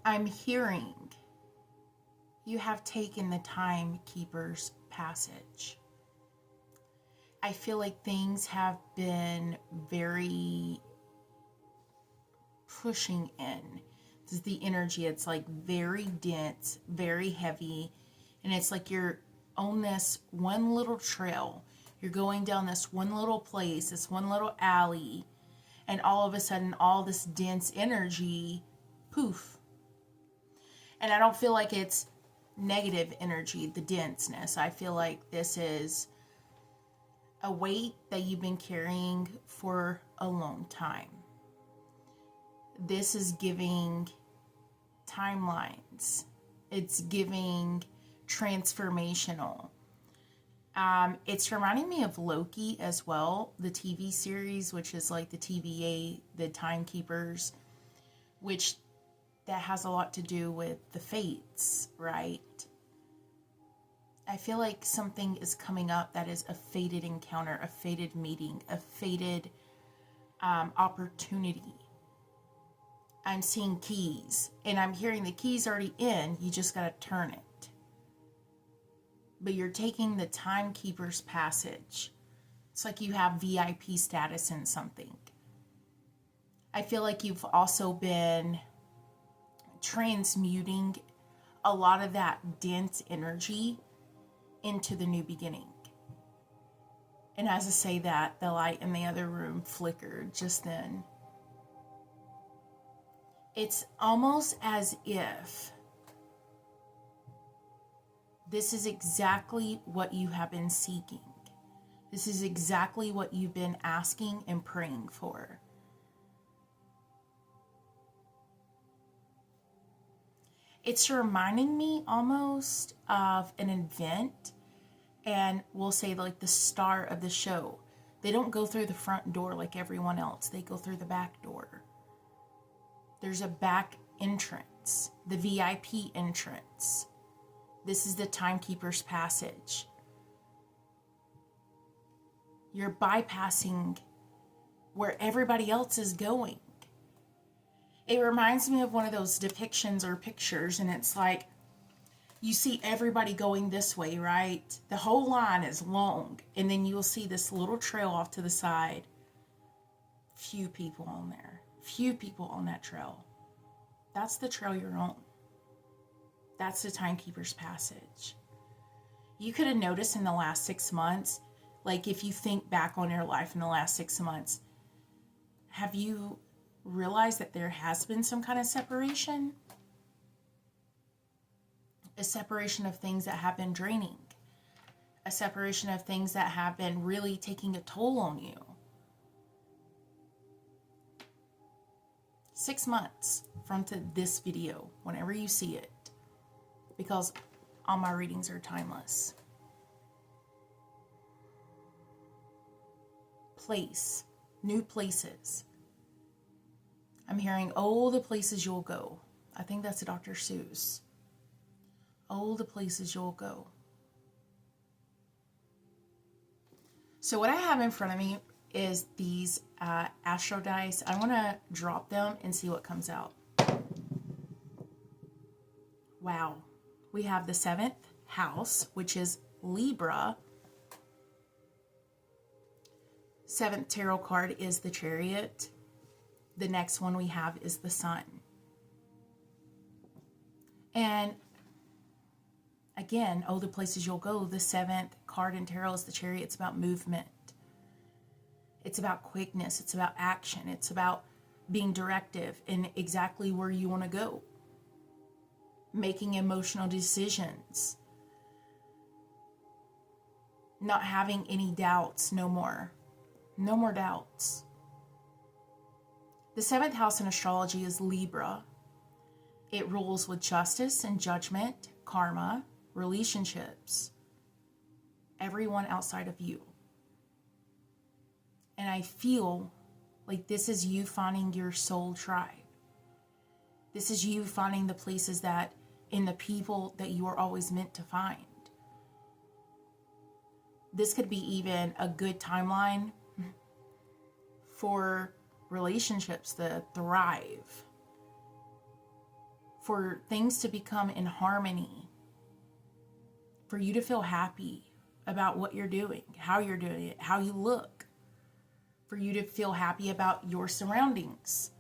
I'm hearing you have taken the timekeeper's passage. I feel like things have been very pushing in. This is the energy. It's like very dense, very heavy. And it's like you're on this one little trail. You're going down this one little place, this one little alley. And all of a sudden, all this dense energy, poof. And I don't feel like it's negative energy, the denseness. I feel like this is a weight that you've been carrying for a long time. This is giving timelines. It's giving transformational. It's reminding me of Loki as well, the TV series, which is like the TVA, the Timekeepers, which that has a lot to do with the fates, right? I feel like something is coming up that is a fated encounter, a fated meeting, a fated opportunity. I'm seeing keys, and I'm hearing the keys already in, you just got to turn it. But you're taking the timekeeper's passage. It's like you have VIP status in something. I feel like you've also been transmuting a lot of that dense energy into the new beginning. And as I say that, the light in the other room flickered just then. It's almost as if this is exactly what you have been seeking. This is exactly what you've been asking and praying for. It's reminding me almost of an event, and we'll say like the star of the show. They don't go through the front door like everyone else. They go through the back door. There's a back entrance, the VIP entrance. This is the timekeeper's passage. You're bypassing where everybody else is going. It reminds me of one of those depictions or pictures, and it's like you see everybody going this way, right? The whole line is long, and then you'll see this little trail off to the side. Few people on there. Few people on that trail. That's the trail you're on. That's the timekeeper's passage. You could have noticed in the last 6 months, like if you think back on your life in the last 6 months, have you realized that there has been some kind of separation? A separation of things that have been draining. A separation of things that have been really taking a toll on you. 6 months from to this video, whenever you see it, because all my readings are timeless. Place, new places. I'm hearing, oh, the places you'll go. I think that's Dr. Seuss. Oh, the places you'll go. So what I have in front of me is these astro dice. I want to drop them and see what comes out. Wow. We have the 7th house, which is Libra. 7th tarot card is the Chariot. The next one we have is the Sun. And again, oh, the places you'll go. The 7th card in tarot is the Chariot. It's about movement. It's about quickness. It's about action. It's about being directive in exactly where you want to go. Making emotional decisions. Not having any doubts no more. No more doubts. The 7th house in astrology is Libra. It rules with justice and judgment, karma, relationships, everyone outside of you. And I feel like this is you finding your soul tribe. This is you finding the places that, in the people that you are always meant to find. This could be even a good timeline for relationships to thrive. for things to become in harmony, for you to feel happy about what you're doing, how you're doing it, how you look, for you to feel happy about your surroundings,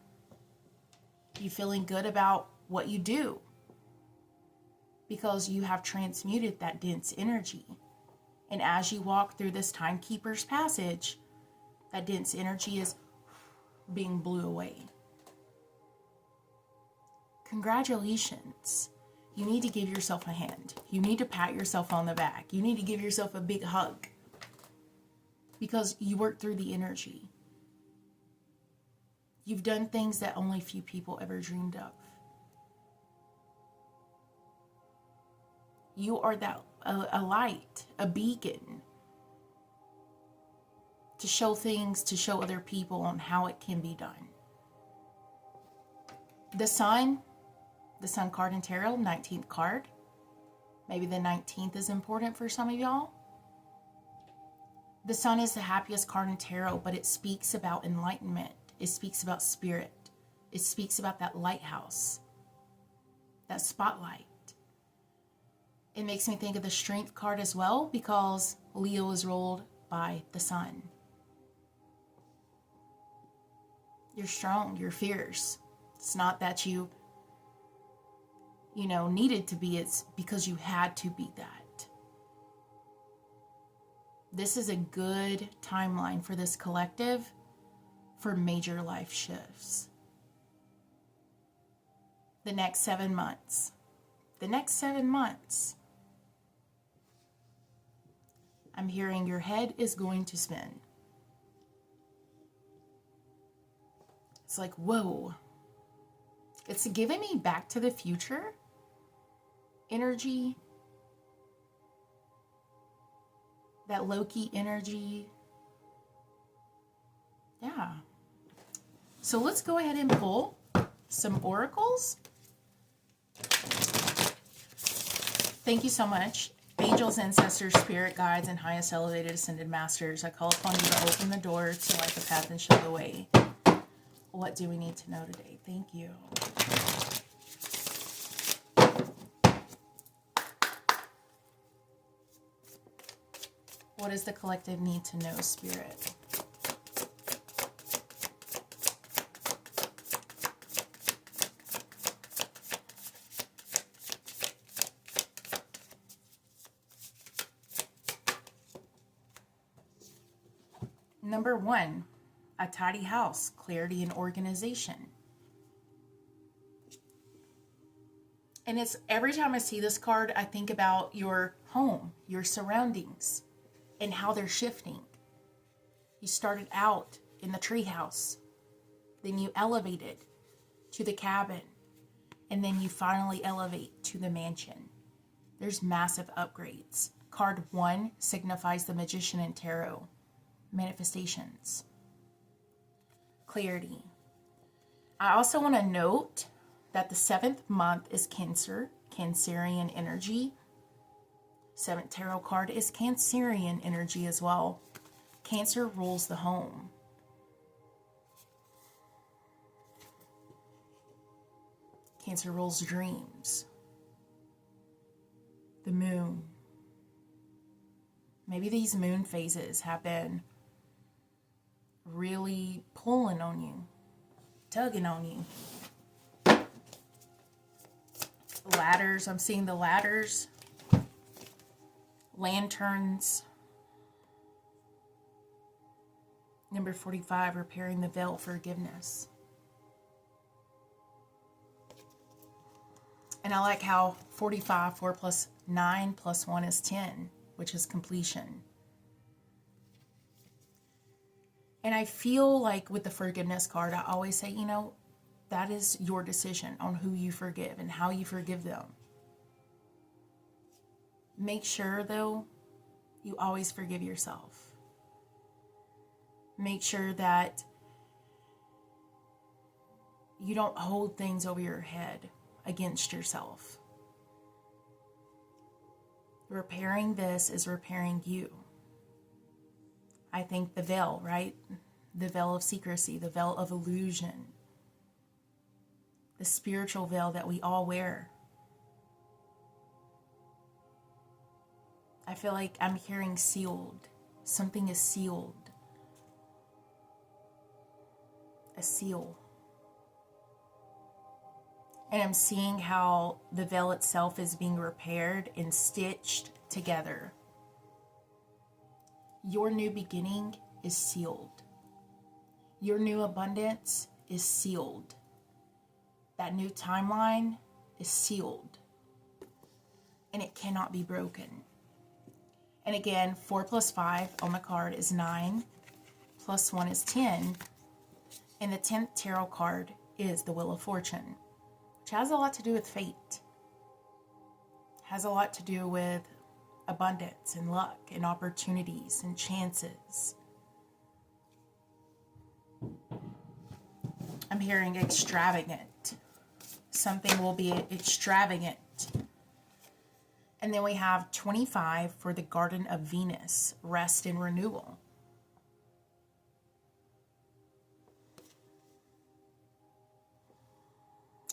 you feeling good about what you do, because you have transmuted that dense energy. And as you walk through this timekeeper's passage, that dense energy is being blew away. Congratulations. You need to give yourself a hand. You need to pat yourself on the back. You need to give yourself a big hug, because you worked through the energy. You've done things that only few people ever dreamed of. You are that a light, a beacon, to show things, to show other people on how it can be done. The Sun card in tarot, 19th card. Maybe the 19th is important for some of y'all. The Sun is the happiest card in tarot, but it speaks about enlightenment. It speaks about spirit. It speaks about that lighthouse, that spotlight. It makes me think of the Strength card as well, because Leo is ruled by the Sun. You're strong, you're fierce. It's not that you needed to be, it's because you had to be that. This is a good timeline for this collective for major life shifts. The next 7 months. I'm hearing your head is going to spin. It's like, whoa. It's giving me Back to the Future energy. That Loki energy. Yeah. So let's go ahead and pull some oracles. Thank you so much. Angels, ancestors, spirit guides, and highest elevated ascended masters, I call upon you to open the door to light the path and show the way. What do we need to know today? Thank you. What does the collective need to know, Spirit? Number 1, a tidy house, clarity and organization. And it's every time I see this card, I think about your home, your surroundings, and how they're shifting. You started out in the treehouse, then you elevated to the cabin, and then you finally elevate to the mansion. There's massive upgrades. Card 1 signifies the Magician in Tarot. Manifestations. Clarity. I also want to note that the 7th month is Cancer, Cancerian energy. 7th tarot card is Cancerian energy as well. Cancer rules the home. Cancer rules dreams. The moon. Maybe these moon phases have been really pulling on you, tugging on you. Ladders, I'm seeing the ladders. Lanterns. Number 45, repairing the veil, forgiveness. And I like how 45, 4 plus 9 plus 1 is 10, which is completion. And I feel like with the forgiveness card, I always say, that is your decision on who you forgive and how you forgive them. Make sure, though, you always forgive yourself. Make sure that you don't hold things over your head against yourself. Repairing this is repairing you. I think the veil, right? The veil of secrecy, the veil of illusion, the spiritual veil that we all wear. I feel like I'm hearing sealed. Something is sealed. A seal. And I'm seeing how the veil itself is being repaired and stitched together. Your new beginning is sealed. Your new abundance is sealed. That new timeline is sealed. And it cannot be broken. And again, 4 plus 5 on the card is 9. Plus 1 is 10. And the 10th tarot card is the Wheel of Fortune, which has a lot to do with fate. Has a lot to do with abundance and luck and opportunities and chances. I'm hearing extravagant. Something will be extravagant. And then we have 25 for the Garden of Venus, rest and renewal.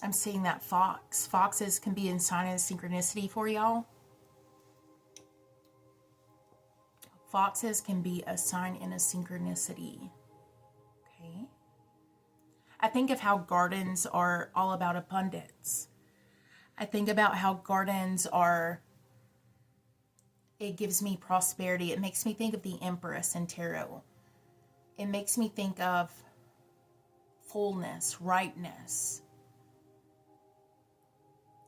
I'm seeing that fox. Foxes can be in sign of synchronicity for y'all. Foxes can be a sign in a synchronicity. Okay. I think of how gardens are all about abundance. I think about how gardens are, it gives me prosperity. It makes me think of the Empress in tarot. It makes me think of fullness, ripeness.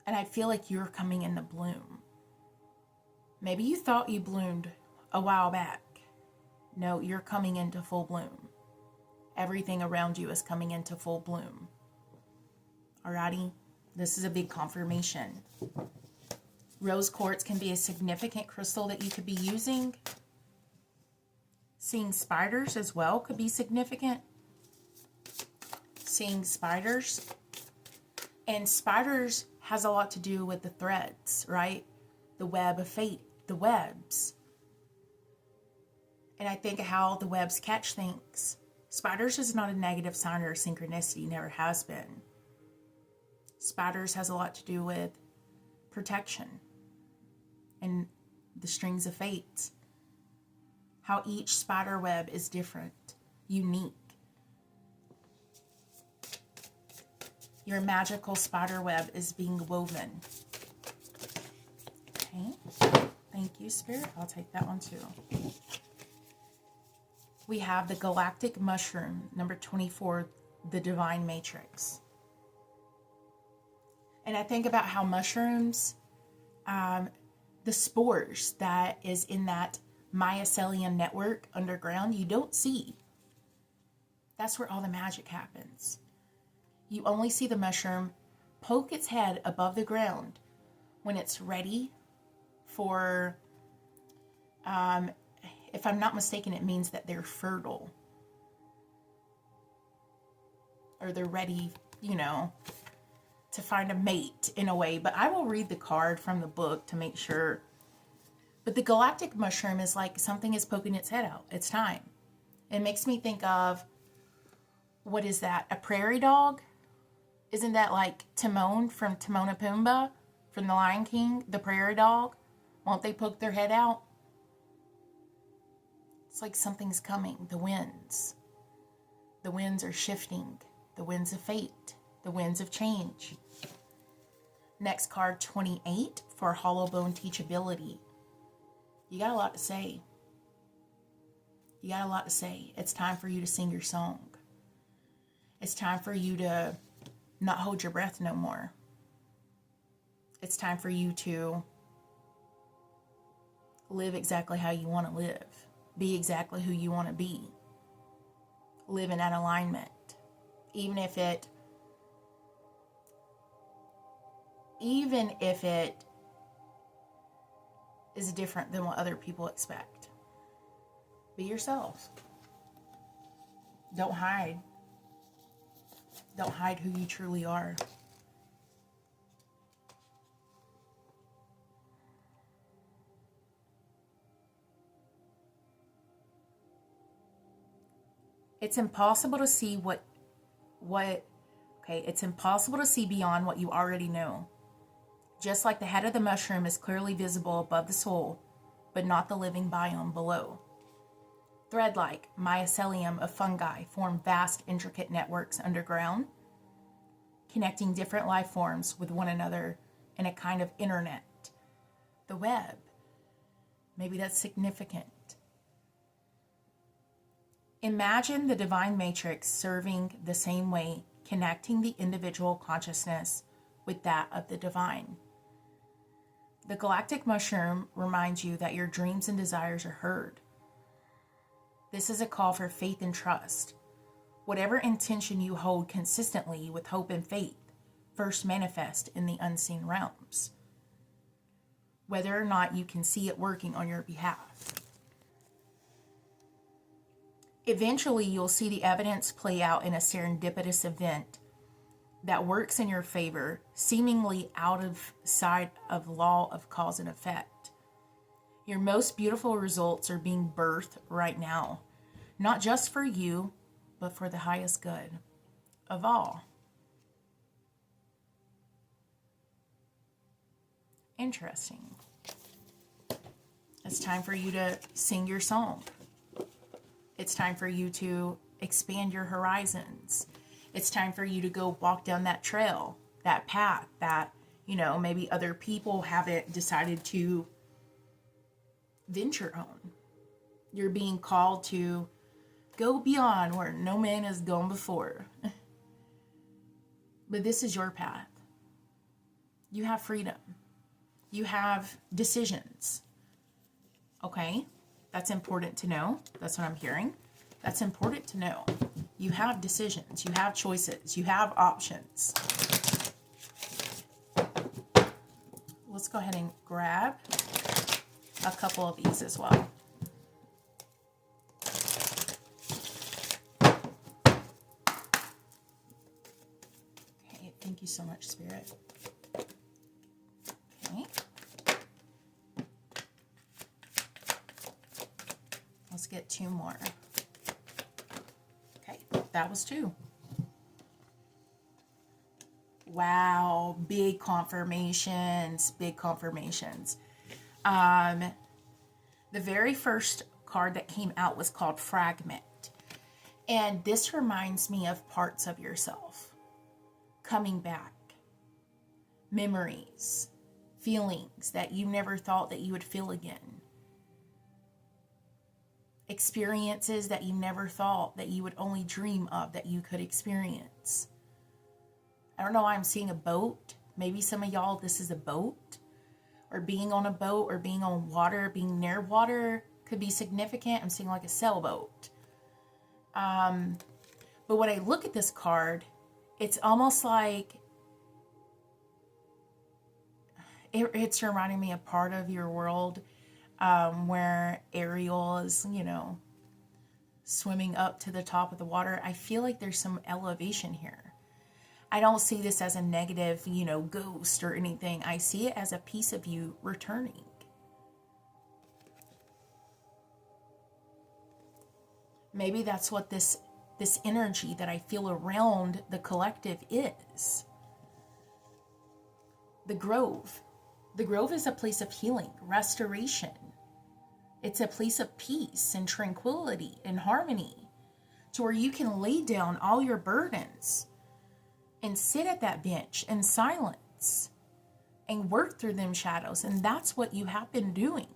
And I feel like you're coming into bloom. Maybe you thought you bloomed a while back. No, you're coming into full bloom. Everything around you is coming into full bloom. Alrighty? This is a big confirmation. Rose quartz can be a significant crystal that you could be using. Seeing spiders as well could be significant. Seeing spiders. And spiders has a lot to do with the threads, right? The web of fate, the webs. And I think of how the webs catch things. Spiders is not a negative sign or a synchronicity, never has been. Spiders has a lot to do with protection and the strings of fate. How each spider web is different, unique. Your magical spider web is being woven. Okay. Thank you, Spirit. I'll take that one too. We have the galactic mushroom, number 24, the divine matrix. And I think about how mushrooms, the spores that is in that mycelium network underground, you don't see. That's where all the magic happens. You only see the mushroom poke its head above the ground when it's ready for, if I'm not mistaken, it means that they're fertile. Or they're ready, you know, to find a mate in a way. But I will read the card from the book to make sure. But the galactic mushroom is like something is poking its head out. It's time. It makes me think of, what is that? A prairie dog? Isn't that like Timon from Timon and Pumbaa from The Lion King? The prairie dog? Won't they poke their head out? It's like something's coming. The winds. The winds are shifting. The winds of fate. The winds of change. Next card, 28 for hollow bone teachability. You got a lot to say. You got a lot to say. It's time for you to sing your song. It's time for you to not hold your breath no more. It's time for you to live exactly how you want to live. Be exactly who you want to be. Live in that alignment. Even if it is different than what other people expect. Be yourself. Don't hide. Don't hide who you truly are. It's impossible to see what, okay, Okay, it's impossible to see beyond what you already know. Just like the head of the mushroom is clearly visible above the soul, but not the living biome below. Thread-like mycelium of fungi form vast, intricate networks underground, connecting different life forms with one another in a kind of internet. The web. Maybe that's significant. Imagine the divine matrix serving the same way, connecting the individual consciousness with that of the divine. The galactic mushroom reminds you that your dreams and desires are heard. This is a call for faith and trust. Whatever intention you hold consistently with hope and faith, first manifest in the unseen realms, whether or not you can see it working on your behalf. Eventually, you'll see the evidence play out in a serendipitous event that works in your favor, seemingly out of sight of law of cause and effect. Your most beautiful results are being birthed right now, not just for you, but for the highest good of all. Interesting. It's time for you to sing your song. It's time for you to expand your horizons. It's time for you to go walk down that trail, that path that, maybe other people haven't decided to venture on. You're being called to go beyond where no man has gone before. But this is your path. You have freedom. You have decisions. Okay? That's important to know. That's what I'm hearing. That's important to know. You have decisions. You have choices. You have options. Let's go ahead and grab a couple of these as well. Okay, thank you so much, Spirit. Okay. Let's get 2 more. Okay, that was 2. Wow, big confirmations, big confirmations. The very first card that came out was called Fragment. And this reminds me of parts of yourself coming back. Memories, feelings that you never thought that you would feel again. Experiences that you never thought that you would only dream of that you could experience. I don't know why I'm seeing a boat. Maybe some of y'all, this is a boat. Or being on a boat or being on water, being near water could be significant. I'm seeing like a sailboat. But when I look at this card, it's almost like it's reminding me of part of your world where Ariel is, swimming up to the top of the water. I feel like there's some elevation here. I don't see this as a negative, ghost or anything. I see it as a piece of you returning. Maybe that's what this energy that I feel around the collective is. The Grove. The Grove is a place of healing, restoration. It's a place of peace and tranquility and harmony to where you can lay down all your burdens and sit at that bench in silence and work through them shadows. And that's what you have been doing.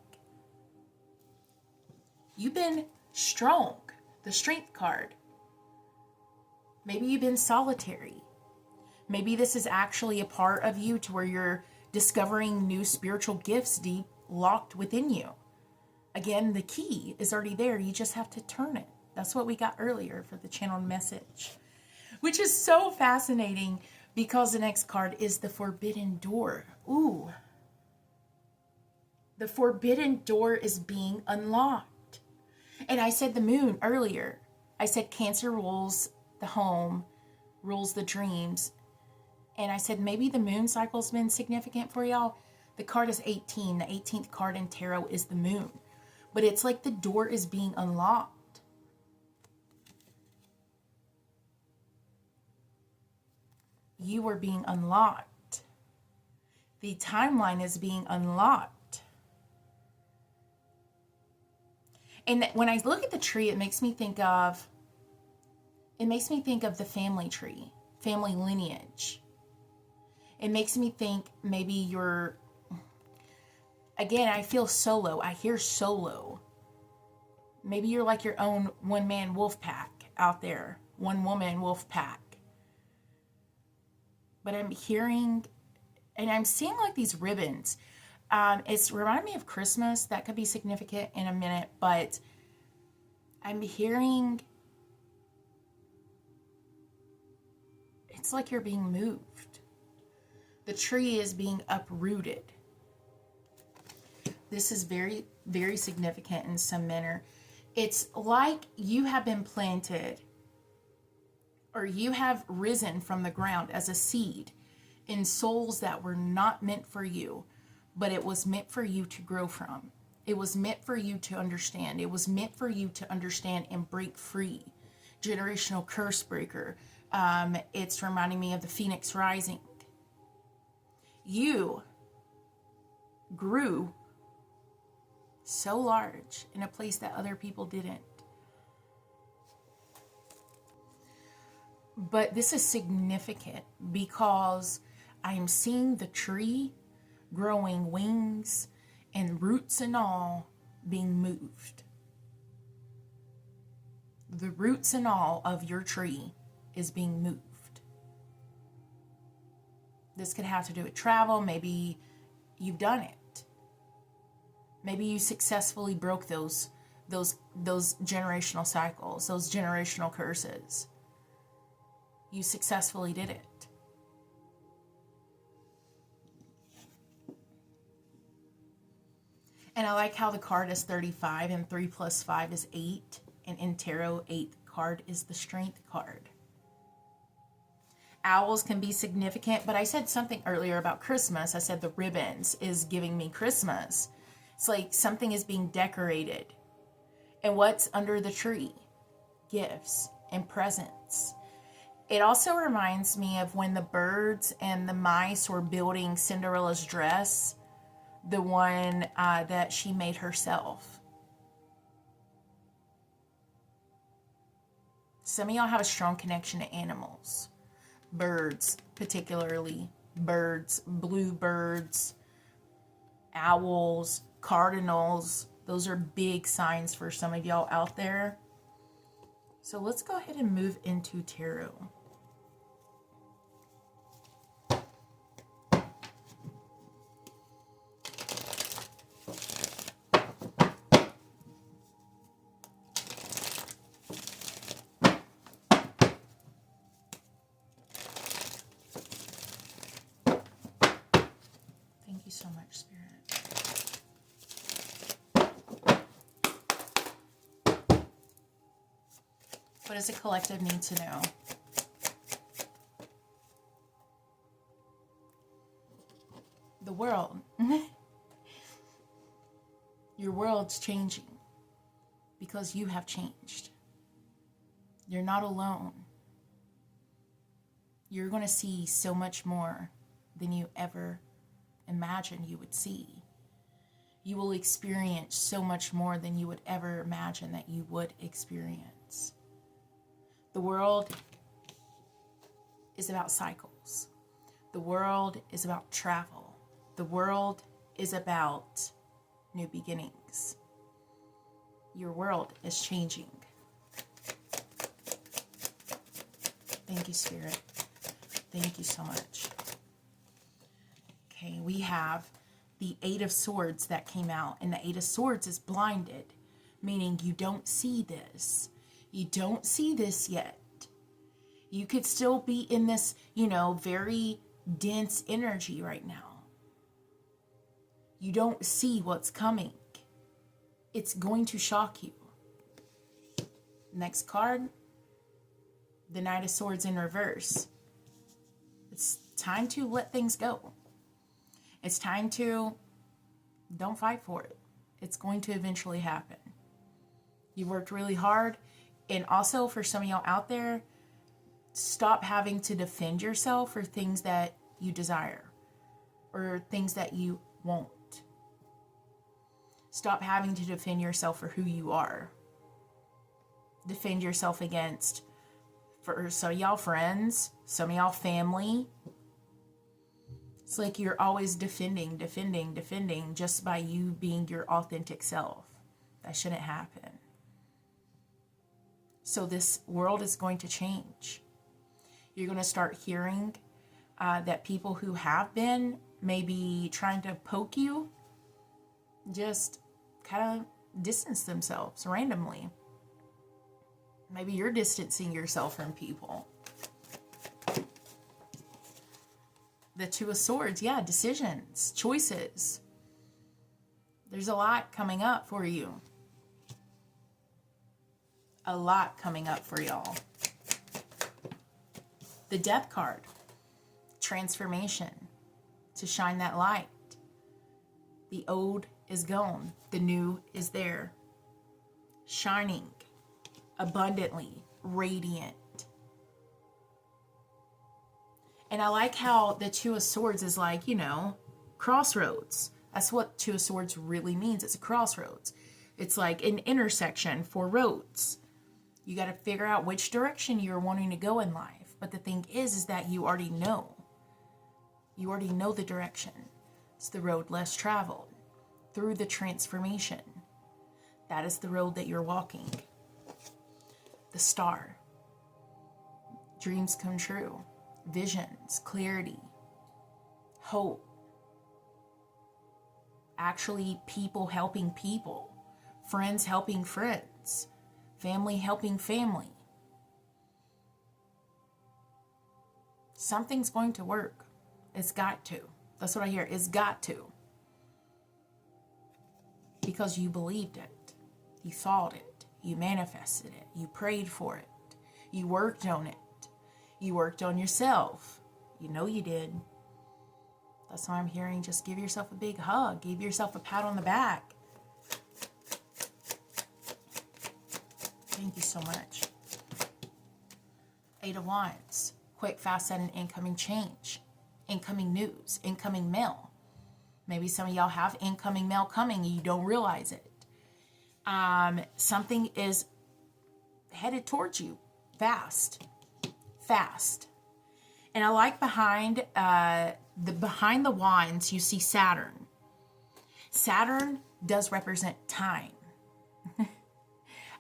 You've been strong, the Strength card. Maybe you've been solitary. Maybe this is actually a part of you to where you're discovering new spiritual gifts deep locked within you. Again, the key is already there. You just have to turn it. That's what we got earlier for the channeled message. Which is so fascinating because the next card is the Forbidden Door. Ooh. The Forbidden Door is being unlocked. And I said the moon earlier. I said Cancer rules the home, rules the dreams. And I said maybe the moon cycle's been significant for y'all. The card is 18. The 18th card in tarot is the moon. But it's like the door is being unlocked. you are being unlocked. The timeline is being unlocked. And when I look at the tree, it makes me think of the family tree, family lineage. It makes me think maybe you're, again, I feel solo. I hear solo. Maybe you're like your own one-man wolf pack out there, one-woman wolf pack. But I'm hearing, and I'm seeing like these ribbons. It's reminding me of Christmas. That could be significant in a minute, but I'm hearing, it's like you're being moved. The tree is being uprooted. This is very, very significant in some manner. It's like you have been planted, or you have risen from the ground as a seed in souls that were not meant for you, but it was meant for you to grow from. It was meant for you to understand. It was meant for you to understand and break free. Generational curse breaker. It's reminding me of the Phoenix Rising. You grew so large in a place that other people didn't. But this is significant because I am seeing the tree growing wings and roots and all being moved. The roots and all of your tree is being moved. This could have to do with travel. Maybe you've done it. Maybe you successfully broke those generational cycles, those generational curses. You successfully did it. And I like how the card is 35 and 3 plus 5 is 8. And in tarot, 8th card is the strength card. Owls can be significant, but I said something earlier about Christmas. I said the ribbons is giving me Christmas. It's like something is being decorated. And what's under the tree? Gifts and presents. It also reminds me of when the birds and the mice were building Cinderella's dress, the one that she made herself. Some of y'all have a strong connection to animals. Birds, particularly. Birds, bluebirds, owls, cardinals. Those are big signs for some of y'all out there. So let's go ahead and move into tarot. Thank you so much, Spirit. What does the collective need to know? The world. Your world's changing because you have changed. You're not alone. You're going to see so much more than you ever imagined you would see. You will experience so much more than you would ever imagine that you would experience. The world is about cycles. The world is about travel. The world is about new beginnings. Your world is changing. Thank you, Spirit. Thank you so much. Okay, we have the Eight of Swords that came out, and the Eight of Swords is blinded, meaning you don't see this. You don't see this yet. You could still be in this, very dense energy right now. You don't see what's coming. It's going to shock you. Next card, the Knight of Swords in reverse. It's time to let things go. It's time to don't fight for it. It's going to eventually happen. You worked really hard. And also for some of y'all out there, Stop having to defend yourself for things that you desire or things that you want. Stop having to defend yourself for who you are. Defend yourself against, for some of y'all, friends, some of y'all, family. It's like you're always defending just by you being your authentic self. That shouldn't happen. So this world is going to change. You're going to start hearing that people who have been maybe trying to poke you just kind of distance themselves randomly. Maybe you're distancing yourself from people. The Two of Swords, yeah, decisions, choices. There's a lot coming up for you. A lot coming up for y'all. The Death card, transformation, to shine that light. The old is gone, the new is there. Shining, abundantly, radiant. And I like how the Two of Swords is like, you know, crossroads. That's what Two of Swords really means. It's a crossroads. It's like an intersection for roads. You got to figure out which direction you're wanting to go in life. But the thing is that you already know. You already know the direction. It's the road less traveled. Through the transformation. That is the road that you're walking. The Star. Dreams come true. Visions, clarity, hope. Actually, people helping people. Friends helping friends. Family helping family. Something's going to work. It's got to. That's what I hear. It's got to. Because you believed it. You thought it. You manifested it. You prayed for it. You worked on it. You worked on yourself. You know you did. That's why I'm hearing just give yourself a big hug. Give yourself a pat on the back. Thank you so much. Eight of Wands. Quick, fast, sudden incoming change. Incoming news. Incoming mail. Maybe some of y'all have incoming mail coming and you don't realize it. Something is headed towards you. Fast. And I like behind the wands, you see Saturn. Saturn does represent time.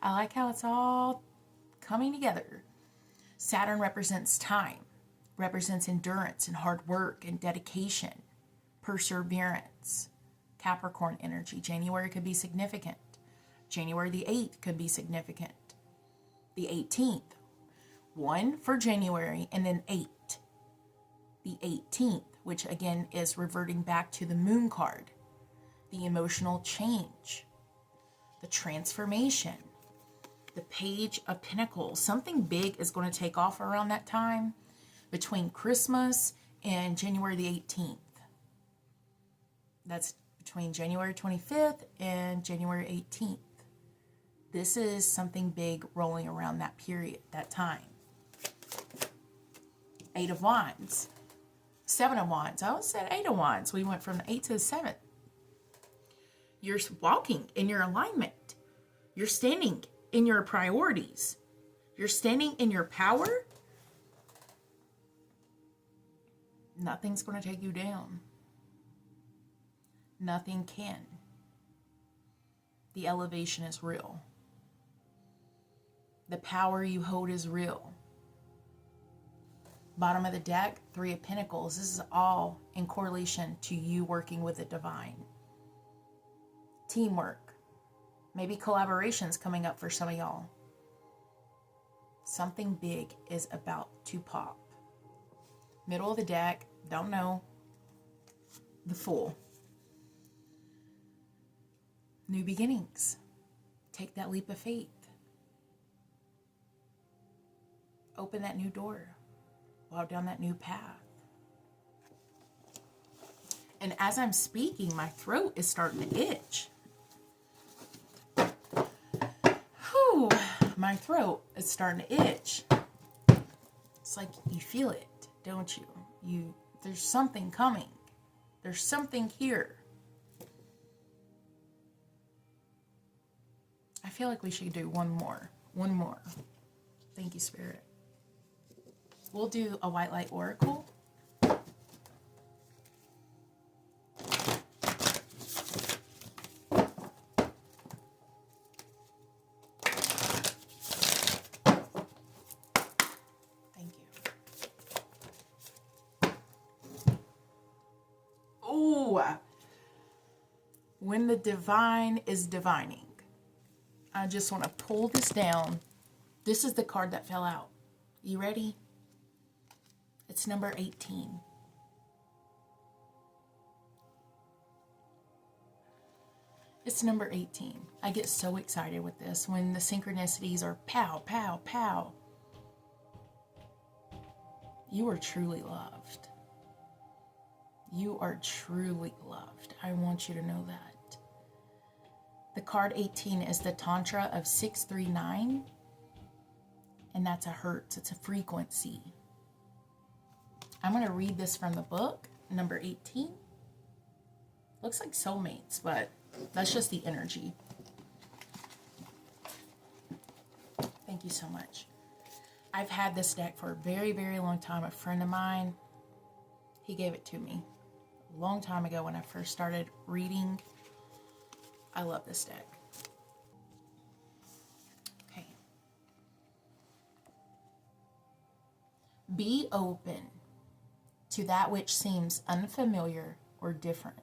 I like how it's all coming together. Saturn represents time, represents endurance and hard work and dedication, perseverance. Capricorn energy. January could be significant. January the 8th could be significant. The 18th. 1 for January and then 8. The 18th, which again is reverting back to the Moon card. The emotional change. The transformation. The Page of Pentacles. Something big is going to take off around that time between Christmas and January the 18th. That's between January 25th and January 18th. This is something big rolling around that period, that time. 8 of Wands. 7 of Wands. I always said 8 of Wands. We went from the 8 to the 7. You're walking in your alignment. You're standing in your priorities. You're standing in your power. Nothing's going to take you down. Nothing can. The elevation is real. The power you hold is real. Bottom of the deck, 3 of Pentacles. This is all in correlation to you working with the divine. Teamwork. Maybe collaborations coming up for some of y'all. Something big is about to pop. Middle of the deck, don't know. The Fool. New beginnings. Take that leap of faith. Open that new door. Walk down that new path. And as I'm speaking, my throat is starting to itch. Whew, my throat is starting to itch. It's like you feel it, don't you? There's something coming. There's something here. I feel like we should do one more. One more. Thank you, Spirit. We'll do a white light oracle. Thank you. Ooh. When the divine is divining. I just want to pull this down. This is the card that fell out. You ready? It's number 18. It's number 18. I get so excited with this when the synchronicities are pow, pow, pow. You are truly loved. You are truly loved. I want you to know that. The card 18 is the Tantra of 639. And that's a hertz. It's a frequency. I'm going to read this from the book, number 18. Looks like soulmates, but that's just the energy. Thank you so much. I've had this deck for a very, very long time. A friend of mine, he gave it to me a long time ago when I first started reading. I love this deck. Okay. Be open to that which seems unfamiliar or different.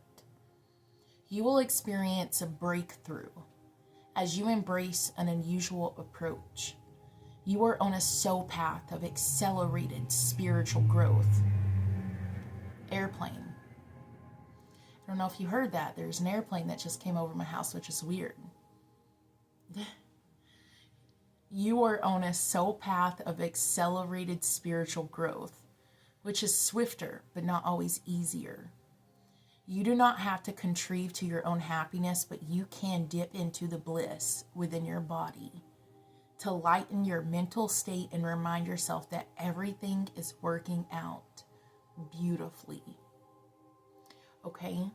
You will experience a breakthrough as you embrace an unusual approach. You are on a soul path of accelerated spiritual growth. Airplane. I don't know if you heard that. There's an airplane that just came over my house, which is weird. You are on a soul path of accelerated spiritual growth, which is swifter, but not always easier. You do not have to contrive to your own happiness, but you can dip into the bliss within your body to lighten your mental state and remind yourself that everything is working out beautifully. Okay?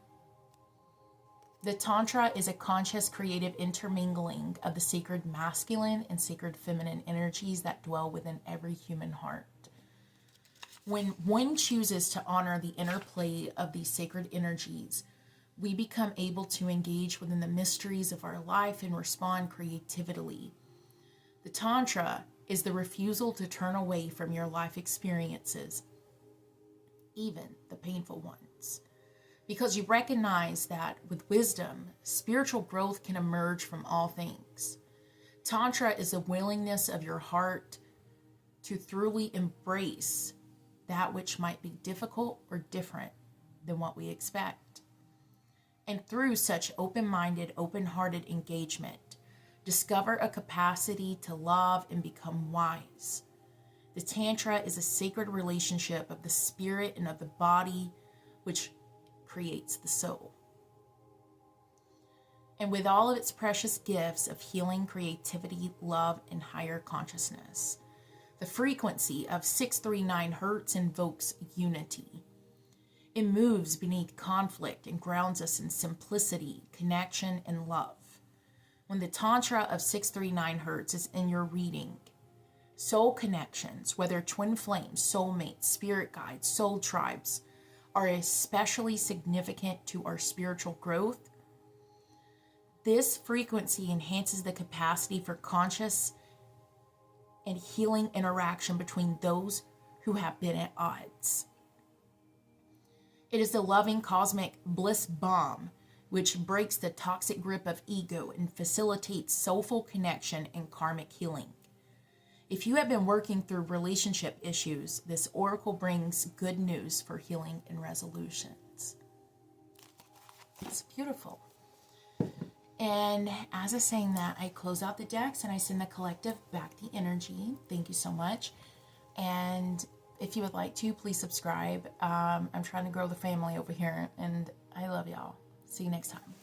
The Tantra is a conscious, creative intermingling of the sacred masculine and sacred feminine energies that dwell within every human heart. When one chooses to honor the interplay of these sacred energies, we become able to engage within the mysteries of our life and respond creatively. The Tantra is the refusal to turn away from your life experiences, even the painful ones, because you recognize that with wisdom, spiritual growth can emerge from all things. Tantra is a willingness of your heart to thoroughly embrace that which might be difficult or different than what we expect. And through such open-minded, open-hearted engagement, discover a capacity to love and become wise. The Tantra is a sacred relationship of the spirit and of the body, which creates the soul. And with all of its precious gifts of healing, creativity, love, and higher consciousness, the frequency of 639 Hertz invokes unity. It moves beneath conflict and grounds us in simplicity, connection, and love. When the Tantra of 639 Hertz is in your reading, soul connections, whether twin flames, soulmates, spirit guides, soul tribes, are especially significant to our spiritual growth. This frequency enhances the capacity for conscious and healing interaction between those who have been at odds. It is the loving cosmic bliss bomb which breaks the toxic grip of ego and facilitates soulful connection and karmic healing. If you have been working through relationship issues, this oracle brings good news for healing and resolutions. It's beautiful. And as I'm saying that, I close out the decks and I send the collective back the energy. Thank you so much. And if you would like to, please subscribe. I'm trying to grow the family over here, and I love y'all. See you next time.